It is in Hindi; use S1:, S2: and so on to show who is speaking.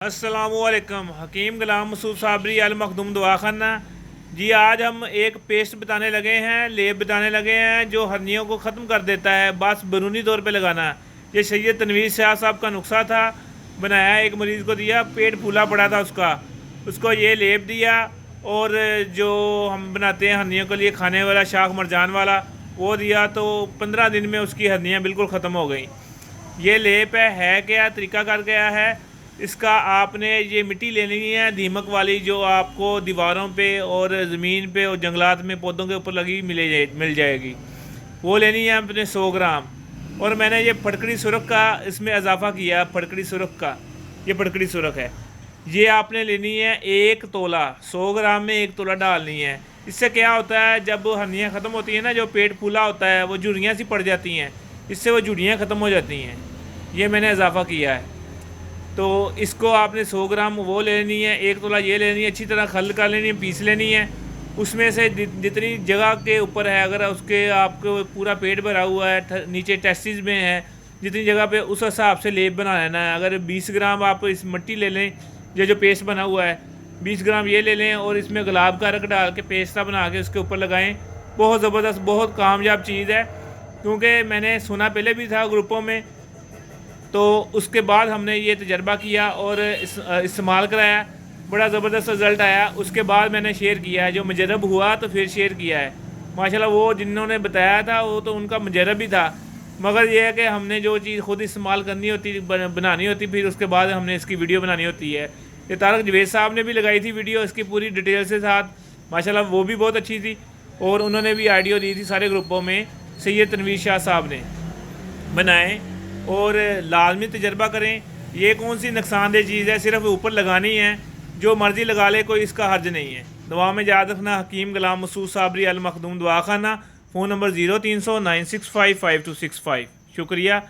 S1: अस्सलामुअलैकुम। हकीम गुलाम मसूद साबरी अल मखदूम दवाखाना जी। आज हम एक पेस्ट बताने लगे हैं, लेप बताने लगे हैं जो हर्नियों को ख़त्म कर देता है। बस बैरूनी तौर पे लगाना। ये सैयद तनवीर शाह साहब का नुस्खा था, बनाया, एक मरीज़ को दिया, पेट फूला पड़ा था उसको ये लेप दिया। और जो हम बनाते हैं हर्नियों के लिए खाने वाला शाख मरजान वाला, वो दिया, तो 15 दिन में उसकी हर्नियाँ बिल्कुल ख़त्म हो गई। ये लेप है क्या, तरीका कर गया है इसका। आपने ये मिट्टी लेनी है दीमक वाली, जो आपको दीवारों पे और ज़मीन पे और जंगलात में पौधों के ऊपर लगी मिल जाएगी। वो लेनी है अपने 100 ग्राम। और मैंने ये फटकड़ी सुरख का इसमें इजाफा किया, फटकड़ी सुरख का, ये फटकड़ी सुरख है। ये आपने लेनी है 1 तोला, 100 ग्राम में 1 तोला डालनी है। इससे क्या होता है, जब हर्नियाँ ख़त्म होती हैं ना, जो पेट फूला होता है, वो झुर्रियाँ सी पड़ जाती हैं, इससे वो झुर्रियाँ ख़त्म हो जाती हैं। ये मैंने इजाफा किया है। तो इसको आपने 100 ग्राम वो लेनी है, 1 तोला ये लेनी है, अच्छी तरह खल कर लेनी है, पीस लेनी है। उसमें से जितनी जगह के ऊपर है, अगर उसके आपको पूरा पेट भरा हुआ है, नीचे टेस्टिस में है, जितनी जगह पे, उस हिसाब से लेप बना लेना है। अगर 20 ग्राम आप इस मिट्टी ले लें, ये जो पेस्ट बना हुआ है, 20 ग्राम ये ले लें और इसमें गुलाब का रख डाल के पेस्टा बना के उसके ऊपर लगाएं। बहुत ज़बरदस्त, बहुत कामयाब चीज़ है। क्योंकि मैंने सुना पहले भी था ग्रुपों में, तो उसके बाद हमने ये तजर्बा किया और इस्तेमाल कराया, बड़ा ज़बरदस्त रिज़ल्ट आया। उसके बाद मैंने शेयर किया है, जो मुजरब हुआ तो फिर शेयर किया है। माशाल्लाह वो जिन्होंने बताया था वो तो उनका मुजरब ही था, मगर ये है कि हमने जो चीज़ खुद इस्तेमाल करनी होती, बनानी होती, फिर उसके बाद हमने इसकी वीडियो बनानी होती है। ये तारक जवेद साहब ने भी लगाई थी वीडियो इसकी पूरी डिटेल से साथ, माशाल्लाह वो भी बहुत अच्छी थी। और उन्होंने भी आइडियो दी थी सारे ग्रुपों में। सैयद तनवीर शाह साहब ने बनाए। और लाजमी तजर्बा करें। ये कौन सी नुकसानदेह चीज़ है, सिर्फ ऊपर लगानी है, जो मर्ज़ी लगा ले, कोई इसका हर्ज नहीं है। दुआ में याद रखना। हकीम गुलाम मसूद साबरी अल मखदूम दवाखाना। Phone number 0300 965 5265। शुक्रिया।